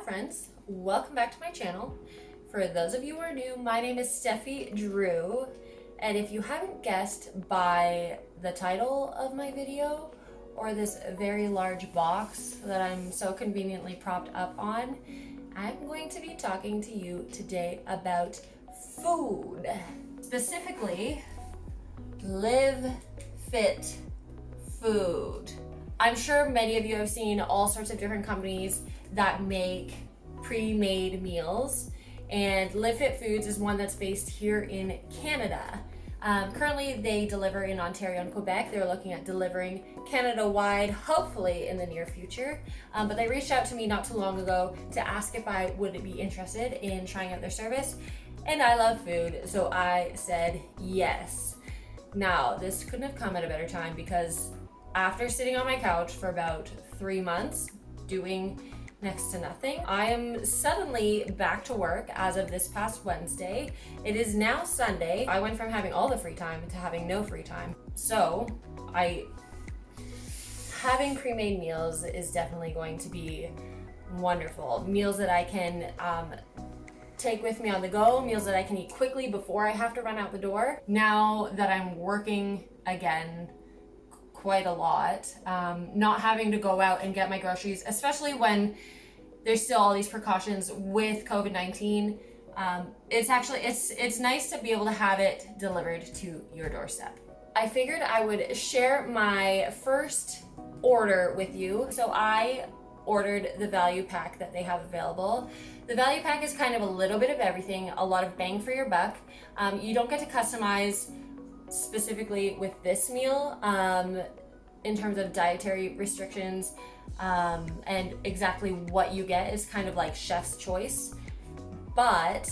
friends, welcome back to my channel. For those of you who are new, my name is Steffi Drew, and if you haven't guessed by the title of my video or this very large box that I'm so conveniently propped up on, I'm going to be talking to you today about food. Specifically, LiveFit Food. I'm sure many of you have seen all sorts of different companies that make pre-made meals, and LiveFit Foods is one that's based here in Canada. Currently they deliver in Ontario and Quebec. They're looking at delivering Canada-wide, hopefully in the near future. But they reached out to me not too long ago to ask if I would be interested in trying out their service. And I love food, so I said yes. Now, this couldn't have come at a better time because after sitting on my couch for about 3 months, doing next to nothing, I am suddenly back to work as of this past Wednesday. It is now Sunday. I went from having all the free time to having no free time. So having pre-made meals is definitely going to be wonderful. Meals that I can take with me on the go, meals that I can eat quickly before I have to run out the door. Now that I'm working again quite a lot, not having to go out and get my groceries, especially when there's still all these precautions with COVID-19. It's nice to be able to have it delivered to your doorstep. I figured I would share my first order with you. So I ordered the value pack that they have available. The value pack is kind of a little bit of everything, a lot of bang for your buck. You don't get to customize specifically with this meal in terms of dietary restrictions, and exactly what you get is kind of like chef's choice, but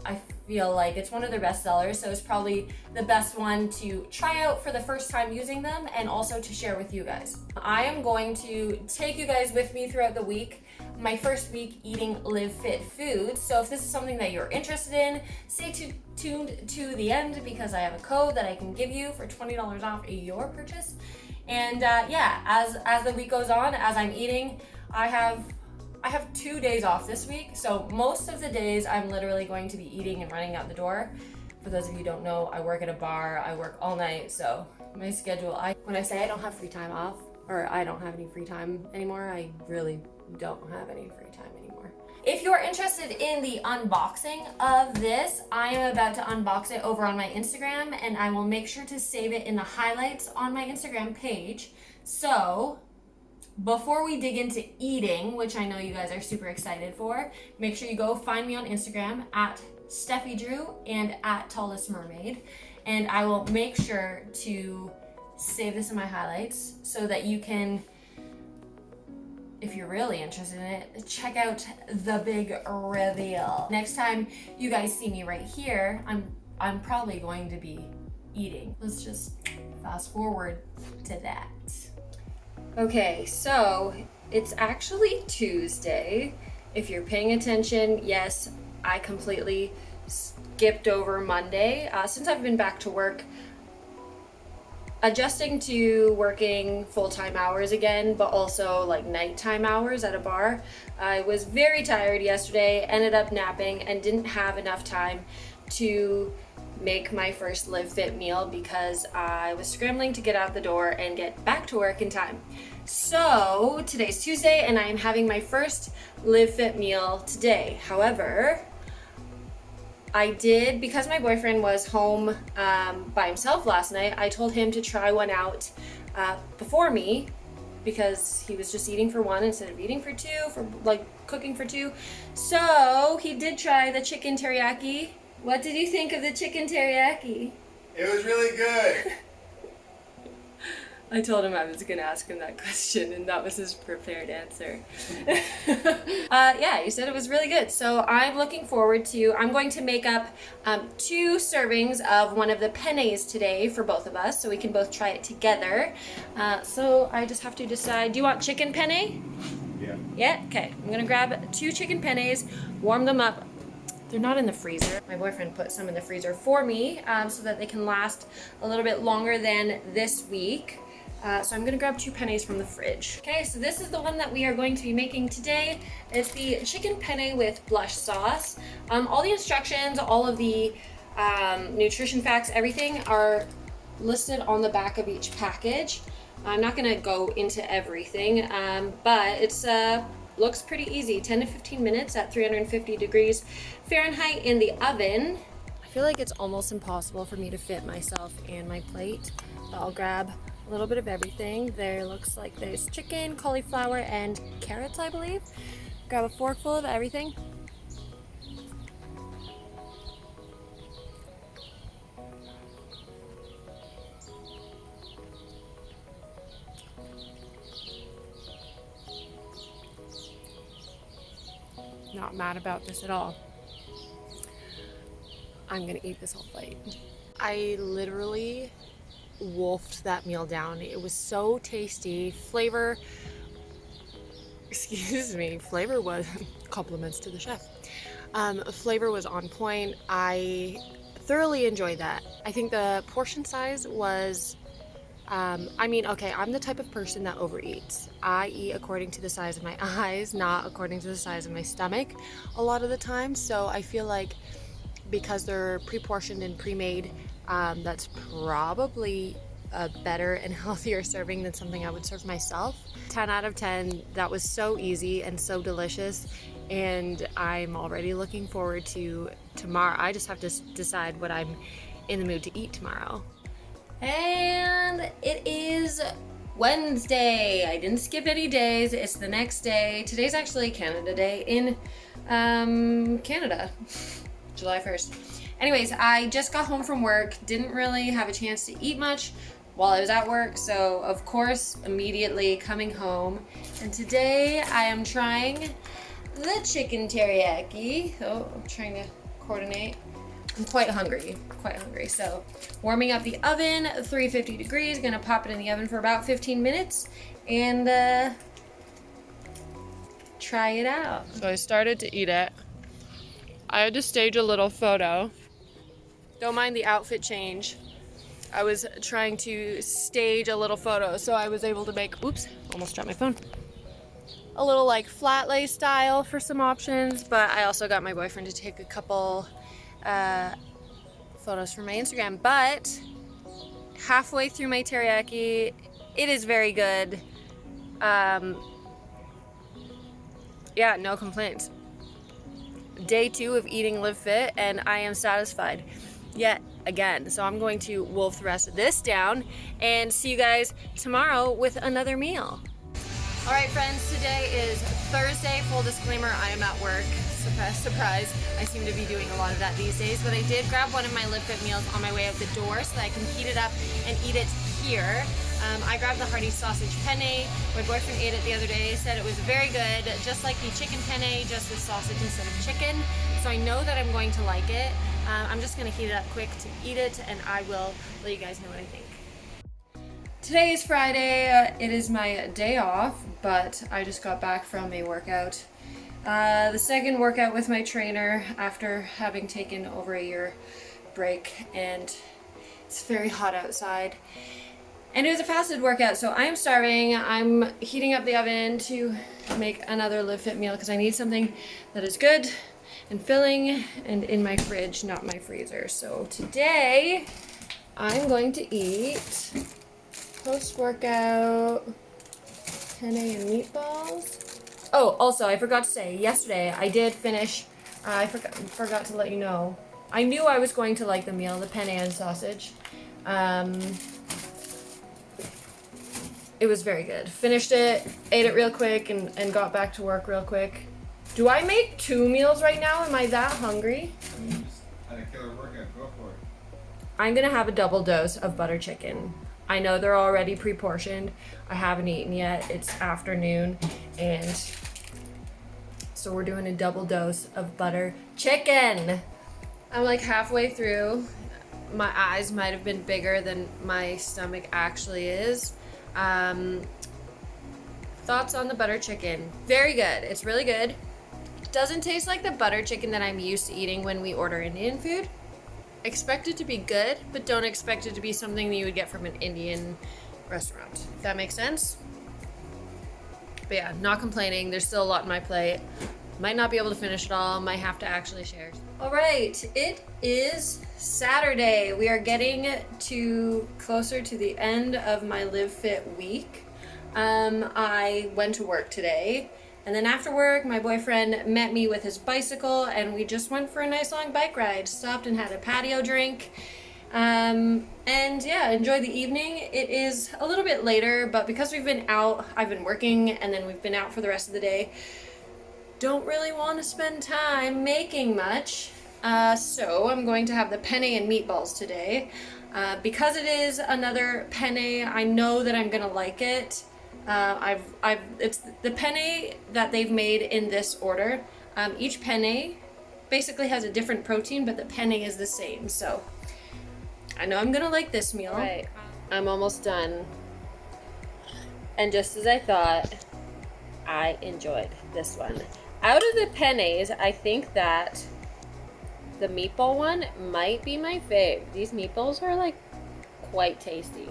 I feel like it's one of their best sellers, so it's probably the best one to try out for the first time using them and also to share with you guys. I am going to take you guys with me throughout the week, my first week eating LiveFit Foods. So if this is something that you're interested in, stay tuned to the end because I have a code that I can give you for $20 off your purchase. And yeah, as the week goes on, as I'm eating, I have 2 days off this week, so most of the days I'm literally going to be eating and running out the door. For those of you who don't know, I work at a bar, I work all night, so my schedule, when I say I don't have free time off, or I don't have any free time anymore, I really don't have any free time anymore. If you're interested in the unboxing of this, I am about to unbox it over on my Instagram, and I will make sure to save it in the highlights on my Instagram page. So before we dig into eating, which I know you guys are super excited for, make sure you go find me on Instagram at Steffi Drew and at Tallest Mermaid, and I will make sure to save this in my highlights so that you can, if you're really interested in it, check out the big reveal. Next time you guys see me right here, I'm probably going to be eating. Let's just fast forward to that. Okay, so it's actually Tuesday. If you're paying attention, yes, I completely skipped over Monday. Since I've been back to work, adjusting to working full-time hours again, but also like nighttime hours at a bar, I was very tired yesterday, ended up napping, and didn't have enough time to make my first LiveFit meal because I was scrambling to get out the door and get back to work in time. So today's Tuesday and I am having my first LiveFit meal today. However, I did, because my boyfriend was home by himself last night, I told him to try one out before me because he was just eating for one instead of eating for two, for like cooking for two. So he did try the chicken teriyaki. What did you think of the chicken teriyaki? It was really good. I told him I was going to ask him that question, and that was his prepared answer. Yeah, he said it was really good. So I'm looking forward to, I'm going to make up 2 servings of one of the pennes today for both of us, so we can both try it together. So I just have to decide, do you want chicken penne? Yeah. Yeah? Okay. I'm going to grab 2 chicken pennes, warm them up. They're not in the freezer. My boyfriend put some in the freezer for me so that they can last a little bit longer than this week. So I'm gonna grab 2 pennies from the fridge. Okay, so this is the one that we are going to be making today. It's the chicken penne with blush sauce. All the instructions, all of the nutrition facts, everything are listed on the back of each package. I'm not gonna go into everything, but it's looks pretty easy. 10 to 15 minutes at 350 degrees Fahrenheit in the oven. I feel like it's almost impossible for me to fit myself and my plate, but I'll grab a little bit of everything. There looks like there's chicken, cauliflower, and carrots, I believe. Grab a forkful of everything. Not mad about this at all. I'm gonna eat this whole plate. I literally wolfed that meal down. It was so tasty. Flavor was compliments to the chef. Flavor was on point. I thoroughly enjoyed that. I think the portion size was okay, I'm the type of person that overeats. I eat according to the size of my eyes, not according to the size of my stomach a lot of the time. So I feel like because they're pre-portioned and pre-made, that's probably a better and healthier serving than something I would serve myself. 10 out of 10. That was so easy and so delicious, and I'm already looking forward to tomorrow. I just have to decide what I'm in the mood to eat tomorrow. And it is Wednesday. I didn't skip any days. It's the next day. Today's actually Canada Day in Canada, July 1st. Anyways, I just got home from work. Didn't really have a chance to eat much while I was at work. So of course, immediately coming home. And today I am trying the chicken teriyaki. Oh, I'm trying to coordinate. I'm quite hungry. So warming up the oven, 350 degrees. Gonna pop it in the oven for about 15 minutes and try it out. So I started to eat it. I had to stage a little photo. Don't mind the outfit change. I was trying to stage a little photo, so I was able to make, oops, almost dropped my phone. A little like flat lay style for some options, but I also got my boyfriend to take a couple photos for my Instagram. But halfway through my teriyaki, it is very good. Yeah, no complaints. Day 2 of eating LiveFit, and I am satisfied yet again. So I'm going to wolf the rest of this down and see you guys tomorrow with another meal. All right, friends, today is Thursday. Full disclaimer, I am at work. Surprise, surprise. I seem to be doing a lot of that these days, but I did grab one of my LiveFit meals on my way out the door so that I can heat it up and eat it here. I grabbed the hearty sausage penne. My boyfriend ate it the other day, said it was very good, just like the chicken penne, just with sausage instead of chicken. So I know that I'm going to like it. I'm just gonna heat it up quick to eat it, and I will let you guys know what I think. Today is Friday. It is my day off, but I just got back from a workout. The second workout with my trainer after having taken over a year break, and it's very hot outside. And it was a fasted workout, so I am starving. I'm heating up the oven to make another LiveFit meal because I need something that is good and filling and in my fridge, not my freezer. So today I'm going to eat post-workout penne and meatballs. Oh, also I forgot to say, yesterday I did finish, I forgot to let you know. I knew I was going to like the meal, the penne and sausage. It was very good. Finished it, ate it real quick, and got back to work real quick. Do I make 2 meals right now? Am I that hungry? Had a killer workout. Go for it. I'm gonna have a double dose of butter chicken. I know they're already pre-portioned. I haven't eaten yet. It's afternoon, and so we're doing a double dose of butter chicken. I'm like halfway through. My eyes might have been bigger than my stomach actually is. Thoughts on the butter chicken? Very good. It's really good. Doesn't taste like the butter chicken that I'm used to eating when we order Indian food. Expect it to be good, but don't expect it to be something that you would get from an Indian restaurant, if that makes sense. But yeah, not complaining. There's still a lot on my plate. Might not be able to finish it all. Might have to actually share. All right, it is Saturday. We are getting closer to the end of my LiveFit week. I went to work today, and then after work, my boyfriend met me with his bicycle, and we just went for a nice long bike ride. Stopped and had a patio drink. And yeah, enjoy the evening. It is a little bit later, but because we've been out, I've been working, and then we've been out for the rest of the day. Don't really want to spend time making much. So I'm going to have the penne and meatballs today. Because it is another penne, I know that I'm gonna like it. It's the penne that they've made in this order. Each penne basically has a different protein, but the penne is the same. So I know I'm gonna like this meal. Right. I'm almost done. And just as I thought, I enjoyed this one. Out of the pennes, I think that the meatball one might be my fave. These meatballs are like quite tasty.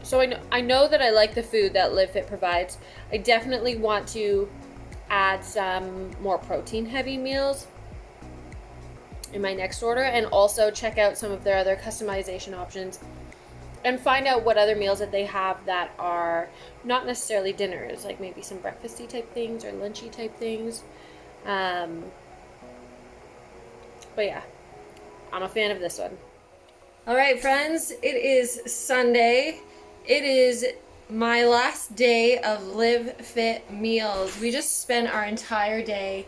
So I know that I like the food that LiveFit provides. I definitely want to add some more protein heavy meals in my next order, and also check out some of their other customization options and find out what other meals that they have that are not necessarily dinners, like maybe some breakfasty type things or lunchy type things. But yeah, I'm a fan of this one. All right, friends, it is Sunday. It is my last day of LiveFit meals. We just spent our entire day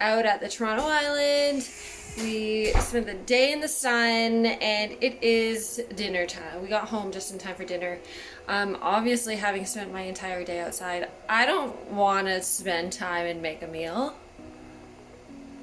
out at the Toronto Island. We spent the day in the sun, and it is dinner time. We got home just in time for dinner. Obviously, having spent my entire day outside, I don't want to spend time and make a meal.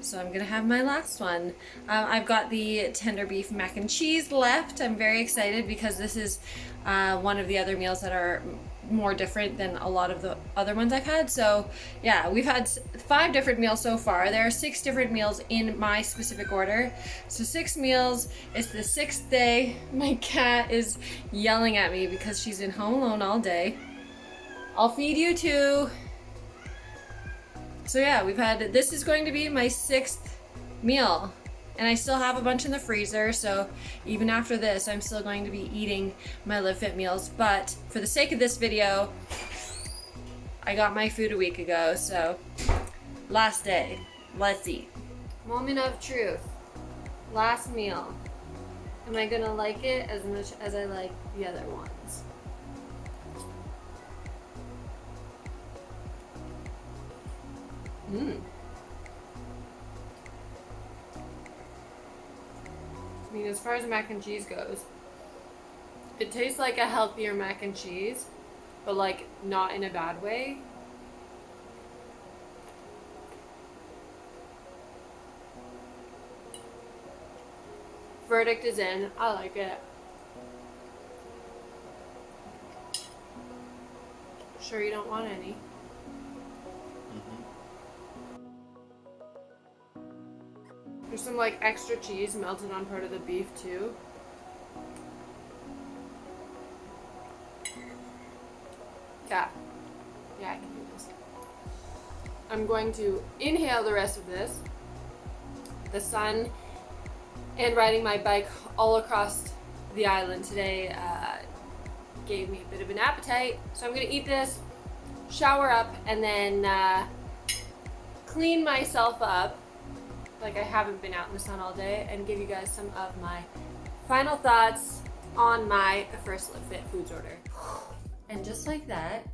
So I'm gonna have my last one. I've got the tender beef mac and cheese left. I'm very excited because this is one of the other meals that are more different than a lot of the other ones I've had. So yeah, we've had 5 different meals so far. There are 6 different meals in my specific order. So 6 meals. It's the 6th day. My cat is yelling at me because she's been home alone all day. I'll feed you too. So yeah, this is going to be my 6th meal. And I still have a bunch in the freezer, so even after this, I'm still going to be eating my LiveFit meals. But for the sake of this video, I got my food a week ago, so last day, let's eat. Moment of truth. Last meal. Am I gonna like it as much as I like the other ones? I mean, as far as mac and cheese goes, it tastes like a healthier mac and cheese, but like not in a bad way. Verdict is in. I like it. Sure you don't want any? There's some like extra cheese melted on part of the beef too. Yeah, I can do this. I'm going to inhale the rest of this. The sun and riding my bike all across the island today gave me a bit of an appetite. So I'm gonna eat this, shower up, and then clean myself up like I haven't been out in the sun all day, and give you guys some of my final thoughts on my first LiveFit Foods order. And just like that,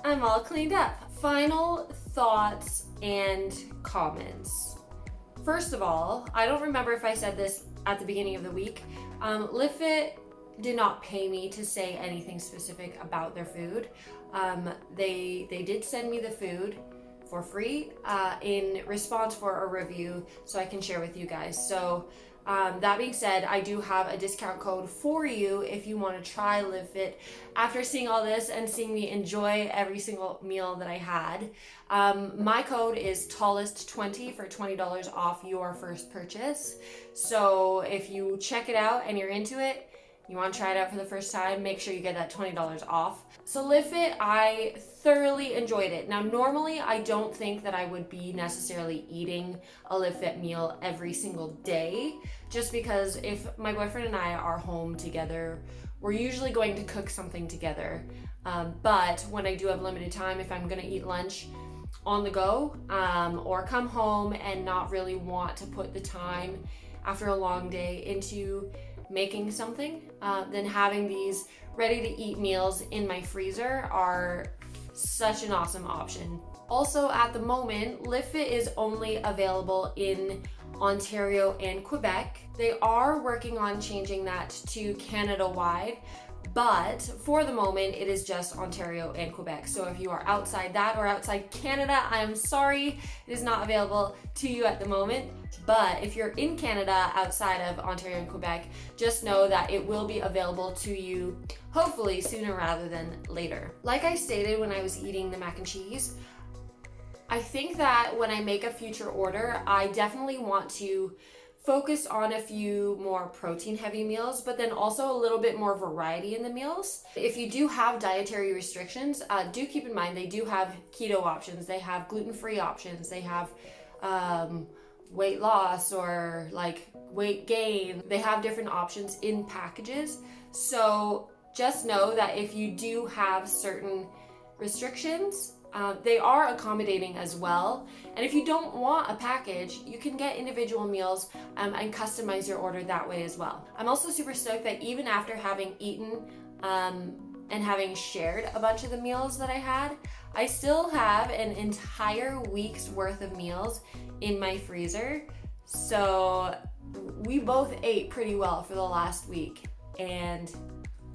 I'm all cleaned up. Final thoughts and comments. First of all, I don't remember if I said this at the beginning of the week. LiveFit did not pay me to say anything specific about their food. They did send me the food for free in response for a review so I can share with you guys. So That being said, I do have a discount code for you if you want to try LiveFit after seeing all this and seeing me enjoy every single meal that I had. My code is tallest20 for $20 off your first purchase. So if you check it out and you're into it, you want to try it out for the first time, make sure you get that $20 off. So LiveFit, I thoroughly enjoyed it. Now, normally I don't think that I would be necessarily eating a LiveFit meal every single day, just because if my boyfriend and I are home together, we're usually going to cook something together. But when I do have limited time, if I'm gonna eat lunch on the go, or come home and not really want to put the time after a long day into making something, then having these ready to eat meals in my freezer are such an awesome option. Also, at the moment, LiveFit is only available in Ontario and Quebec. They are working on changing that to Canada-wide, but for the moment, it is just Ontario and Quebec. So if you are outside that or outside Canada, I am sorry, it is not available to you at the moment. But if you're in Canada outside of Ontario and Quebec, just know that it will be available to you hopefully sooner rather than later. Like I stated when I was eating the mac and cheese, I think that when I make a future order, I definitely want to focus on a few more protein heavy meals, but then also a little bit more variety in the meals. If you do have dietary restrictions, do keep in mind they do have keto options, they have gluten-free options, they have weight loss or like weight gain. They have different options in packages. So just know that if you do have certain restrictions, they are accommodating as well. And if you don't want a package, you can get individual meals and customize your order that way as well. I'm also super stoked that even after having eaten and having shared a bunch of the meals that I had, I still have an entire week's worth of meals in my freezer. So we both ate pretty well for the last week, and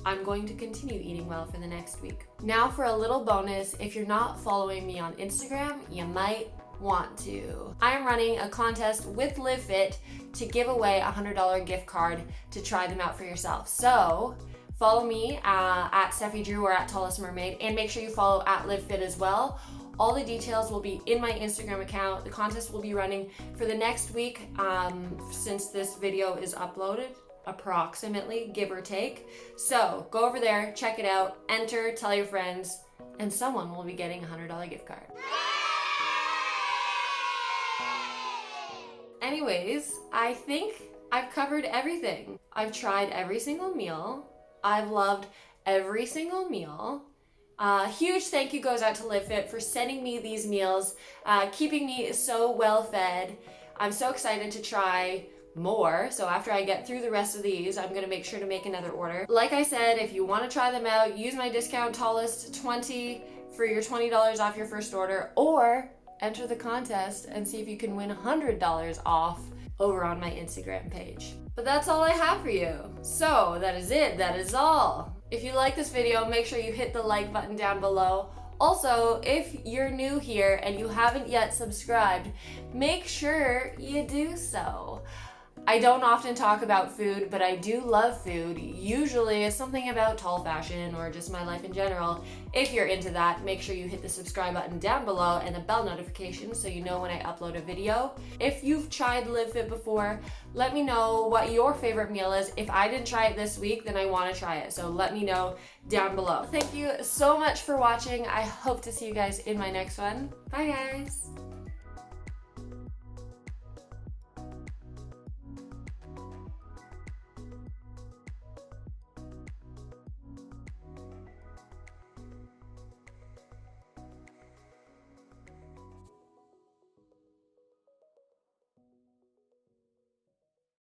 I'm going to continue eating well for the next week. Now for a little bonus, if you're not following me on Instagram, you might want to. I am running a contest with LiveFit to give away a $100 gift card to try them out for yourself. So follow me at Steffi Drew or at Tallest Mermaid, and make sure you follow at LiveFit as well. All the details will be in my Instagram account. The contest will be running for the next week since this video is uploaded, approximately, give or take. So go over there, check it out, enter, tell your friends, and someone will be getting a $100 gift card. Anyways, I think I've covered everything. I've tried every single meal. I've loved every single meal. Huge thank you goes out to LiveFit for sending me these meals, keeping me so well fed. I'm so excited to try more. So after I get through the rest of these, I'm going to make sure to make another order. Like I said, if you want to try them out, use my discount tallest20 for your $20 off your first order, or enter the contest and see if you can win $100 off over on my Instagram page. But that's all I have for you. So that is it. That is all. If you like this video, make sure you hit the like button down below. Also, if you're new here and you haven't yet subscribed, make sure you do so. I don't often talk about food, but I do love food. Usually it's something about tall fashion or just my life in general. If you're into that, make sure you hit the subscribe button down below and the bell notification so you know when I upload a video. If you've tried LiveFit before, let me know what your favorite meal is. If I didn't try it this week, then I want to try it. So let me know down below. Thank you so much for watching. I hope to see you guys in my next one. Bye guys.